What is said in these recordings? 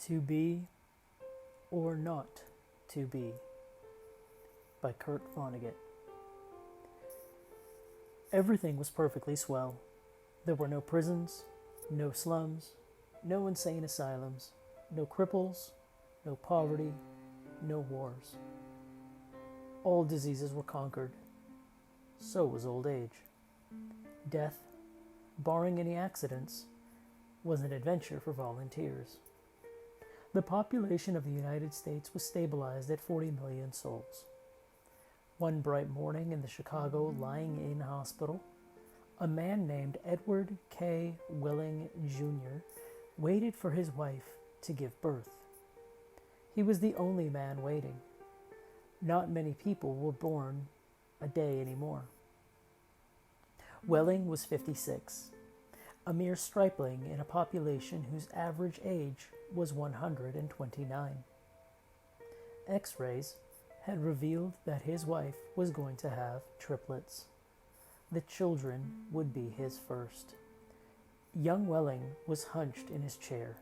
To Be or Not to Be by Kurt Vonnegut. Everything was perfectly swell. There were no prisons, no slums, no insane asylums, no cripples, no poverty, no wars. All diseases were conquered. So was old age. Death, barring any accidents, was an adventure for volunteers. The population of the United States was stabilized at 40 million souls. One bright morning in the Chicago Lying-In Hospital, a man named Edward K. Willing, Jr. waited for his wife to give birth. He was the only man waiting. Not many people were born a day anymore. Welling was 56, a mere stripling in a population whose average age was 129. X-rays had revealed that his wife was going to have triplets. The children would be his first. Young Welling was hunched in his chair,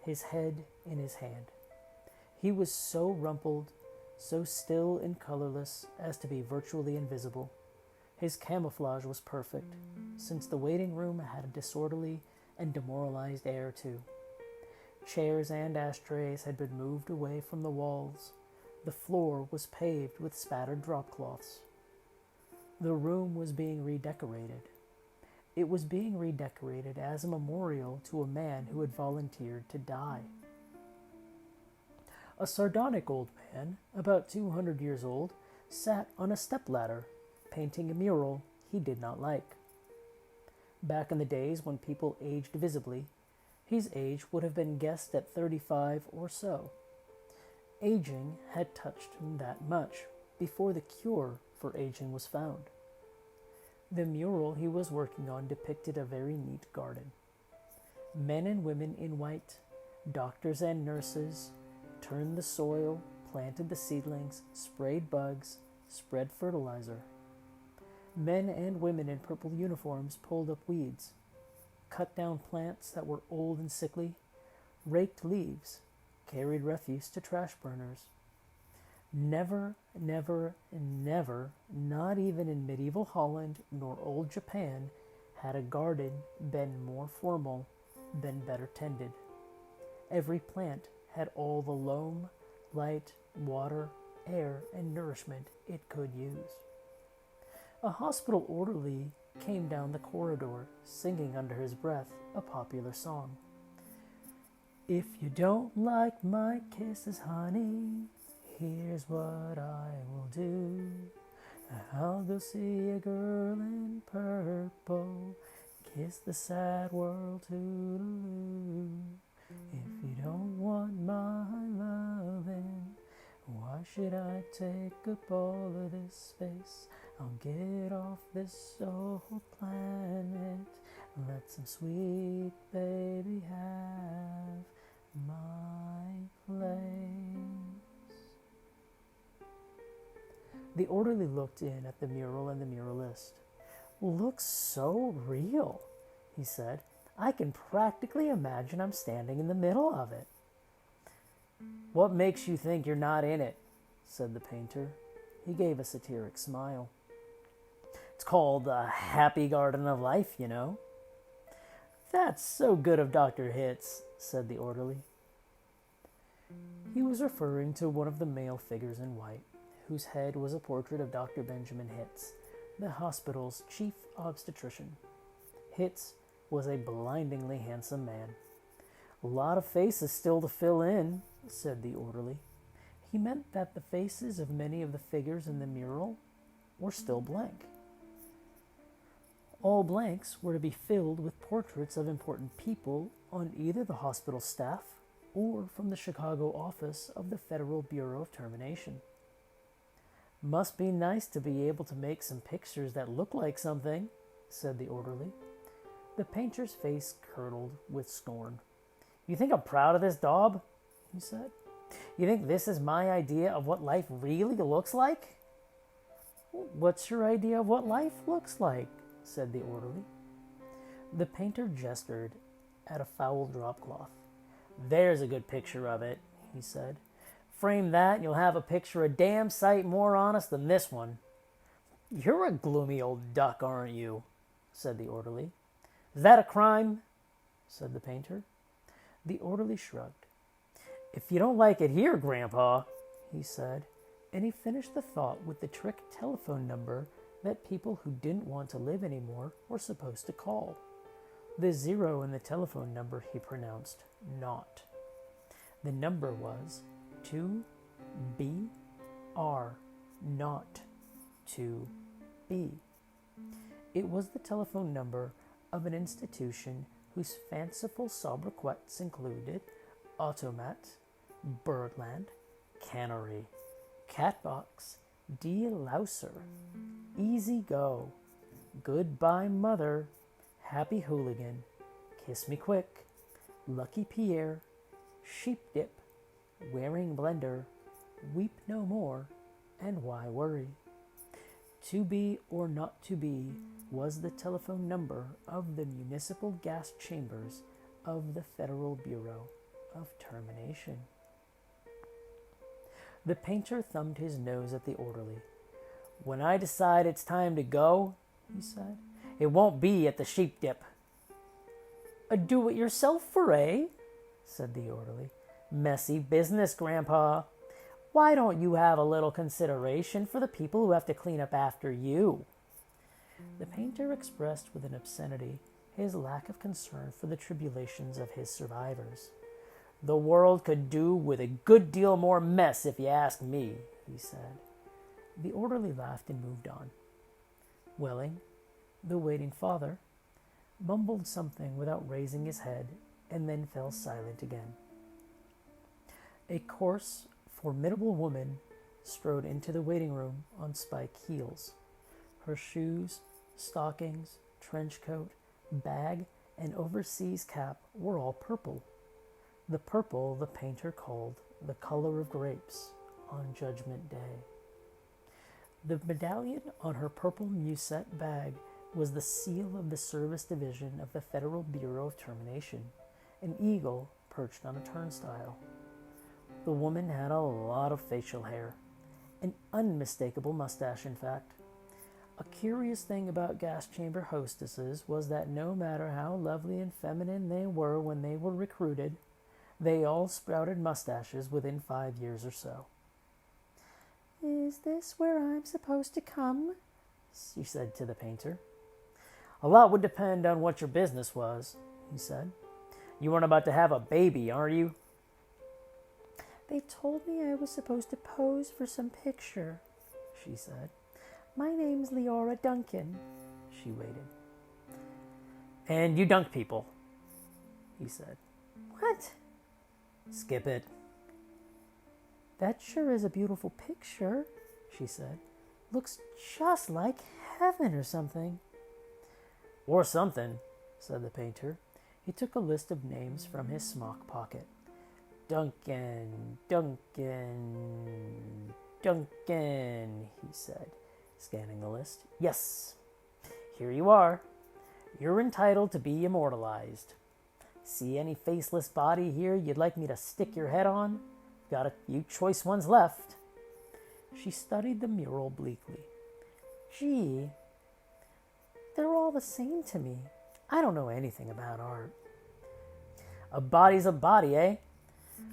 his head in his hand. He was so rumpled, so still and colorless as to be virtually invisible. His camouflage was perfect, since the waiting room had a disorderly and demoralized air too. Chairs and ashtrays had been moved away from the walls. The floor was paved with spattered drop cloths. The room was being redecorated. It was being redecorated as a memorial to a man who had volunteered to die. A sardonic old man, about 200 years old, sat on a stepladder, painting a mural he did not like. Back in the days when people aged visibly, his age would have been guessed at 35 or so. Aging had touched him that much before the cure for aging was found. The mural he was working on depicted a very neat garden. Men and women in white, doctors and nurses, turned the soil, planted the seedlings, sprayed bugs, spread fertilizer. Men and women in purple uniforms pulled up weeds, cut down plants that were old and sickly, raked leaves, carried refuse to trash burners. Never, never, never, not even in medieval Holland nor old Japan, had a garden been more formal, been better tended. Every plant had all the loam, light, water, air, and nourishment it could use. A hospital orderly came down the corridor, singing under his breath a popular song. If you don't like my kisses, honey, here's what I will do. I'll go see a girl in purple, kiss the sad world toodaloo. If you don't want my loving, why should I take up all of this space? I'll get off this old planet, let some sweet baby have my place. The orderly looked in at the mural and the muralist. Looks so real, he said. I can practically imagine I'm standing in the middle of it. What makes you think you're not in it? Said the painter. He gave a satiric smile. It's called the Happy Garden of Life, you know. That's so good of Dr. Hitz, said the orderly. He was referring to one of the male figures in white, whose head was a portrait of Dr. Benjamin Hitz, the hospital's chief obstetrician. Hitz was a blindingly handsome man. A lot of faces still to fill in, said the orderly. He meant that the faces of many of the figures in the mural were still blank. All blanks were to be filled with portraits of important people on either the hospital staff or from the Chicago office of the Federal Bureau of Termination. Must be nice to be able to make some pictures that look like something, said the orderly. The painter's face curdled with scorn. You think I'm proud of this daub? He said. You think this is my idea of what life really looks like? What's your idea of what life looks like? Said the orderly. The painter gestured at a foul drop cloth. "There's a good picture of it," he said. "Frame that and you'll have a picture a damn sight more honest than this one." "You're a gloomy old duck, aren't you?" said the orderly. "Is that a crime?" said the painter. The orderly shrugged. "If you don't like it here, Grandpa," he said, and he finished the thought with the trick telephone number that people who didn't want to live anymore were supposed to call. The 0 in the telephone number he pronounced not. The number was 2BR, not 2B. It was the telephone number of an institution whose fanciful sobriquets included Automat, Birdland, Cannery, Catbox, De-louser, Easy Go, Goodbye Mother, Happy Hooligan, Kiss Me Quick, Lucky Pierre, Sheep Dip, Wearing Blender, Weep No More, and Why Worry. To be or not to be was the telephone number of the municipal gas chambers of the Federal Bureau of Termination. The painter thumbed his nose at the orderly. "When I decide it's time to go," he said, "it won't be at the Sheep Dip." "A do-it-yourselfer, eh?" said the orderly. "Messy business, Grandpa. Why don't you have a little consideration for the people who have to clean up after you?" The painter expressed with an obscenity his lack of concern for the tribulations of his survivors. "The world could do with a good deal more mess, if you ask me," he said. The orderly laughed and moved on. Welling, the waiting father, mumbled something without raising his head and then fell silent again. A coarse, formidable woman strode into the waiting room on spike heels. Her shoes, stockings, trench coat, bag, and overseas cap were all purple. The purple the painter called the color of grapes on Judgment Day. The medallion on her purple musette bag was the seal of the Service Division of the Federal Bureau of Termination, an eagle perched on a turnstile. The woman had a lot of facial hair, an unmistakable mustache, in fact. A curious thing about gas chamber hostesses was that no matter how lovely and feminine they were when they were recruited, they all sprouted mustaches within 5 years or so. "Is this where I'm supposed to come?" she said to the painter. "A lot would depend on what your business was," he said. "You aren't about to have a baby, are you?" "They told me I was supposed to pose for some picture," she said. "My name's Leora Duncan." She waited. "And you dunk people," he said. "What?" "Skip it." "That sure is a beautiful picture," she said. "Looks just like heaven or something." "Or something," said the painter. He took a list of names from his smock pocket. Duncan, Duncan, Duncan, he said, scanning the list. "Yes, here you are. You're entitled to be immortalized. See any faceless body here you'd like me to stick your head on? Got a few choice ones left." She studied the mural bleakly. "Gee, they're all the same to me. I don't know anything about art." "A body's a body, eh?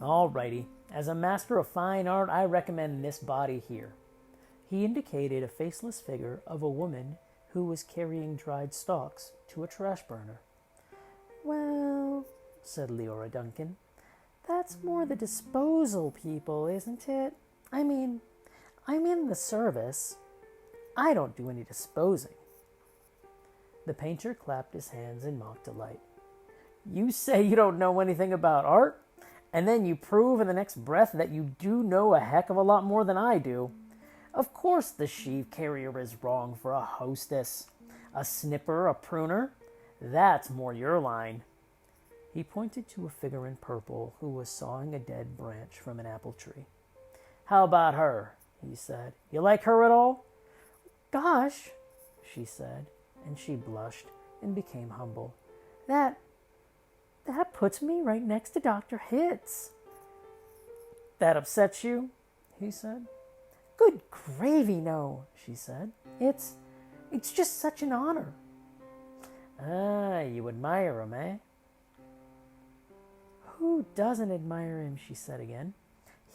All righty. As a master of fine art, I recommend this body here." He indicated a faceless figure of a woman who was carrying dried stalks to a trash burner. "Well," said Leora Duncan, "that's more the disposal people, isn't it? I mean, I'm in the service. I don't do any disposing." The painter clapped his hands in mock delight. "You say you don't know anything about art, and then you prove in the next breath that you do know a heck of a lot more than I do. Of course the sheave carrier is wrong for a hostess. A snipper, a pruner, that's more your line." He pointed to a figure in purple who was sawing a dead branch from an apple tree. "How about her?" he said. "You like her at all?" "Gosh," she said, and she blushed and became humble. That puts me right next to Dr. Hitz. That upsets you? He said. Good gravy, no, she said. It's just such an honor. Ah, you admire him, eh? Who doesn't admire him, she said again.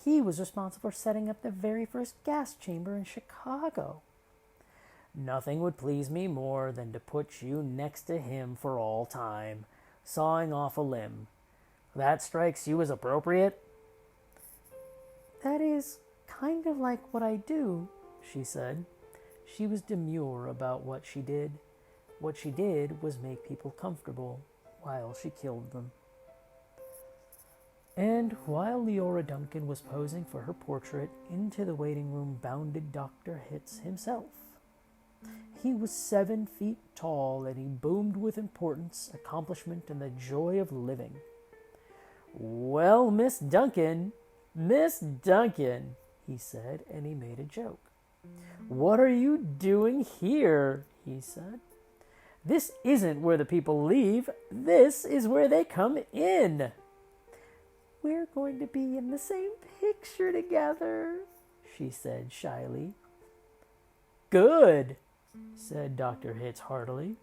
He was responsible for setting up the very first gas chamber in Chicago. Nothing would please me more than to put you next to him for all time, sawing off a limb. That strikes you as appropriate? That is kind of like what I do, she said. She was demure about what she did. What she did was make people comfortable while she killed them. And while Leora Duncan was posing for her portrait, into the waiting room bounded Dr. Hitz himself. He was 7 feet tall, and he boomed with importance, accomplishment, and the joy of living. Well, Miss Duncan, he said, and he made a joke. What are you doing here? He said. This isn't where the people leave. This is where they come in. We're going to be in the same picture together, she said shyly. Good, said Dr. Hitz heartily.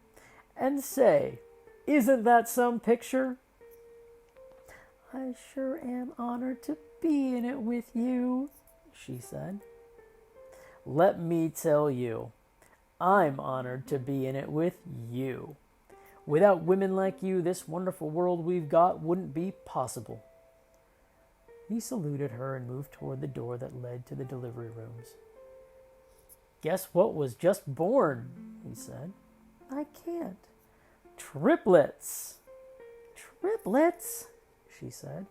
And say, isn't that some picture? I sure am honored to be in it with you, she said. Let me tell you, I'm honored to be in it with you. Without women like you, this wonderful world we've got wouldn't be possible. He saluted her and moved toward the door that led to the delivery rooms. Guess what was just born, he said. I can't. Triplets! Triplets, she said.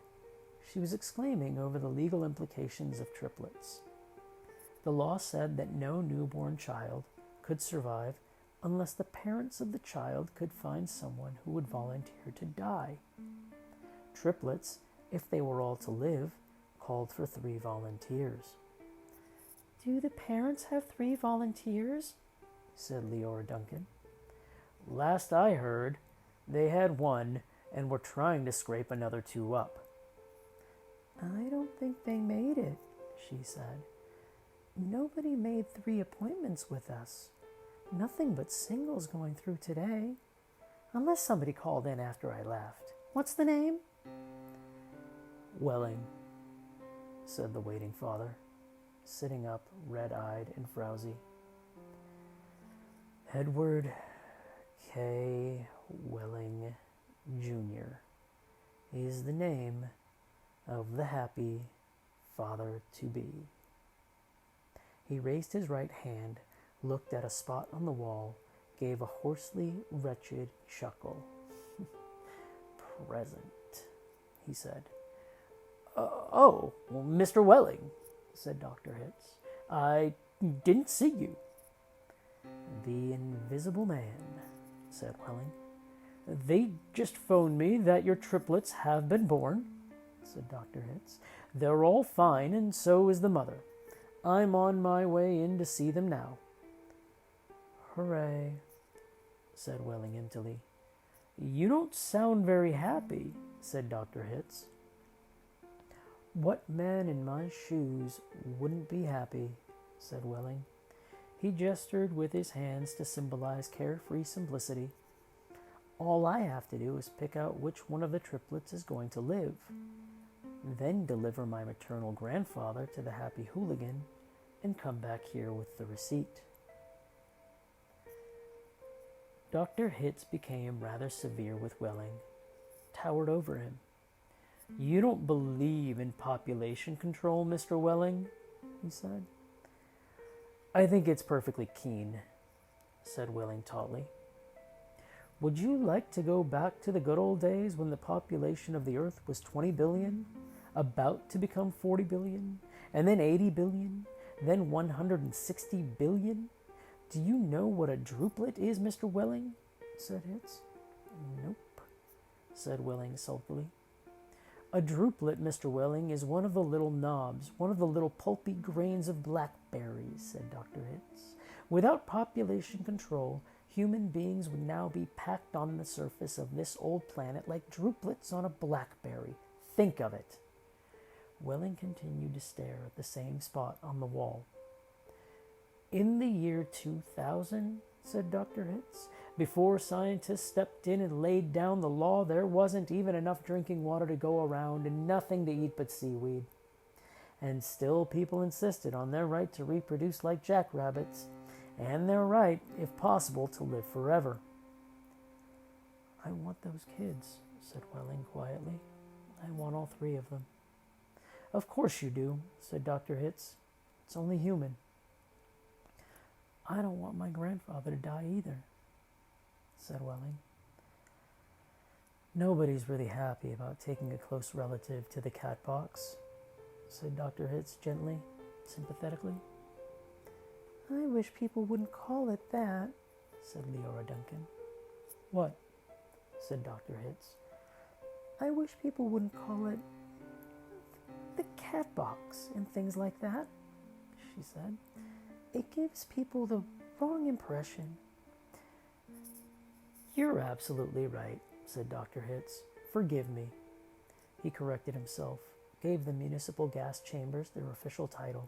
She was exclaiming over the legal implications of triplets. The law said that no newborn child could survive unless the parents of the child could find someone who would volunteer to die. Triplets, if they were all to live, called for 3 volunteers. Do the parents have 3 volunteers? Said Leora Duncan. Last I heard, they had 1 and were trying to scrape another 2 up. I don't think they made it, she said. Nobody made 3 appointments with us. Nothing but singles going through today. Unless somebody called in after I left. What's the name? Welling, said the waiting father, sitting up, red-eyed and frowsy. Edward K. Welling, Jr. is the name of the happy father-to-be. He raised his right hand, looked at a spot on the wall, gave a hoarsely wretched chuckle. Present, he said. Oh, well, Mr. Welling, said Dr. Hitz. I didn't see you. The Invisible Man, said Welling. They just phoned me that your triplets have been born, said Dr. Hitz. They're all fine, and so is the mother. I'm on my way in to see them now. Hooray, said Welling emptily. You don't sound very happy, said Dr. Hitz. What man in my shoes wouldn't be happy, said Welling. He gestured with his hands to symbolize carefree simplicity. All I have to do is pick out which one of the triplets is going to live, then deliver my maternal grandfather to the happy hooligan, and come back here with the receipt. Dr. Hitz became rather severe with Welling, towered over him. You don't believe in population control, Mr. Welling, he said. I think it's perfectly keen, said Welling tautly. Would you like to go back to the good old days when the population of the Earth was 20 billion, about to become 40 billion, and then 80 billion, then 160 billion? Do you know what a druplet is, Mr. Welling? Said Hitz. Nope, said Welling sulkily. A druplet, Mr. Welling, is one of the little knobs, one of the little pulpy grains of blackberries, said Dr. Hitz. Without population control, Human beings would now be packed on the surface of this old planet like droplets on a blackberry. Think of it. Welling continued to stare at the same spot on the wall. In the year 2000, said Dr. Hitz, before scientists stepped in and laid down the law, there wasn't even enough drinking water to go around and nothing to eat but seaweed. And still people insisted on their right to reproduce like jackrabbits, and their right, if possible, to live forever. I want those kids, said Welling quietly. I want all three of them. Of course you do, said Dr. Hitz. It's only human. I don't want my grandfather to die either, said Welling. Nobody's really happy about taking a close relative to the cat box, said Dr. Hitz gently, sympathetically. I wish people wouldn't call it that, said Leora Duncan. What? Said Dr. Hitz. I wish people wouldn't call it the cat box and things like that, she said. It gives people the wrong impression. You're absolutely right, said Dr. Hitz. Forgive me. He corrected himself, gave the municipal gas chambers their official title,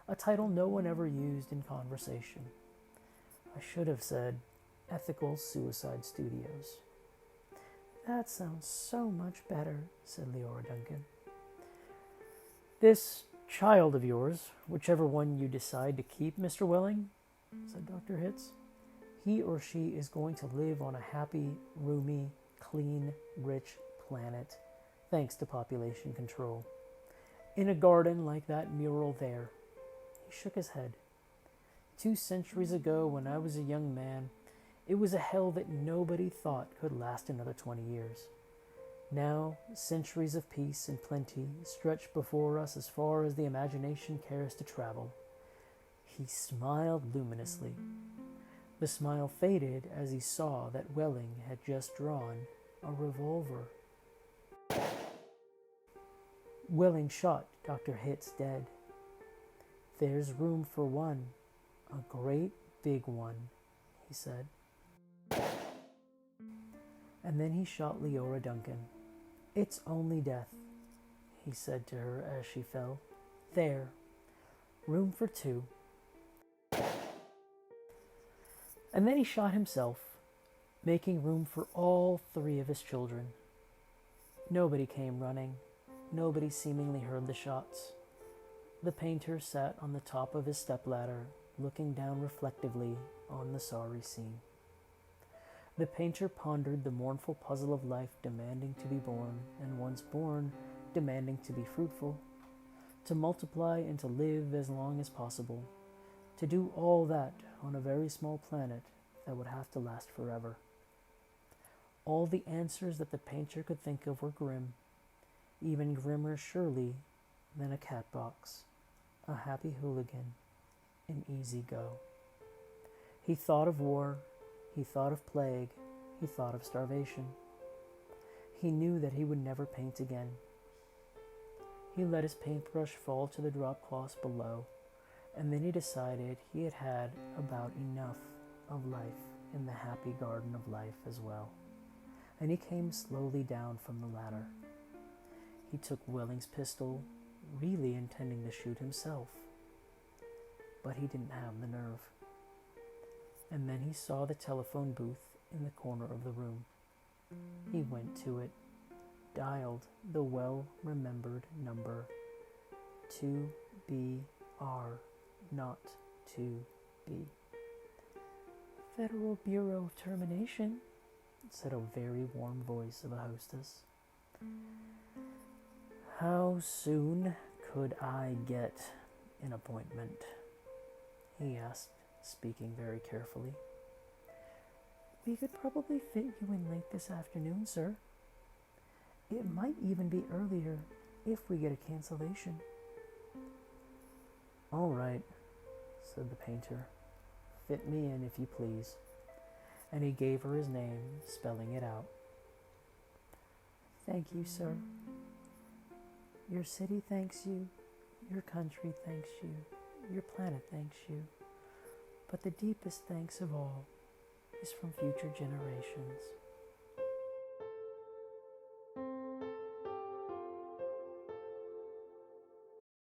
a title no one ever used in conversation. I should have said Ethical Suicide Studios. That sounds so much better, said Leora Duncan. This child of yours, whichever one you decide to keep, Mr. Welling, said Dr. Hitz, he or she is going to live on a happy, roomy, clean, rich planet, thanks to population control. In a garden like that mural there. He shook his head. 2 centuries ago, when I was a young man, it was a hell that nobody thought could last another 20 years. Now, centuries of peace and plenty stretch before us as far as the imagination cares to travel. He smiled luminously. The smile faded as he saw that Welling had just drawn a revolver. Welling shot Dr. Hitz dead. There's room for one, a great big one, he said. And then he shot Leora Duncan. It's only death, he said to her as she fell. There, room for 2. And then he shot himself, making room for all 3 of his children. Nobody came running. Nobody seemingly heard the shots. The painter sat on the top of his stepladder, looking down reflectively on the sorry scene. The painter pondered the mournful puzzle of life demanding to be born, and once born, demanding to be fruitful, to multiply and to live as long as possible, to do all that on a very small planet that would have to last forever. All the answers that the painter could think of were grim, even grimmer surely than a cat box, a happy hooligan, an easy go. He thought of war, he thought of plague, he thought of starvation. He knew that he would never paint again. He let his paintbrush fall to the drop cloths below, and then he decided he had had about enough of life in the happy garden of life as well, and he came slowly down from the ladder. He took Welling's pistol, really intending to shoot himself, but he didn't have the nerve. And then he saw the telephone booth in the corner of the room. He went to it, dialed the well-remembered number 2BR, not 2B. Federal Bureau of Termination, said a very warm voice of a hostess. How soon could I get an appointment? He asked, speaking very carefully. We could probably fit you in late this afternoon, sir. It might even be earlier if we get a cancellation. All right, said the painter. Fit me in if you please. And he gave her his name, spelling it out. Thank you, sir. Your city thanks you. Your country thanks you. Your planet thanks you. But the deepest thanks of all from future generations.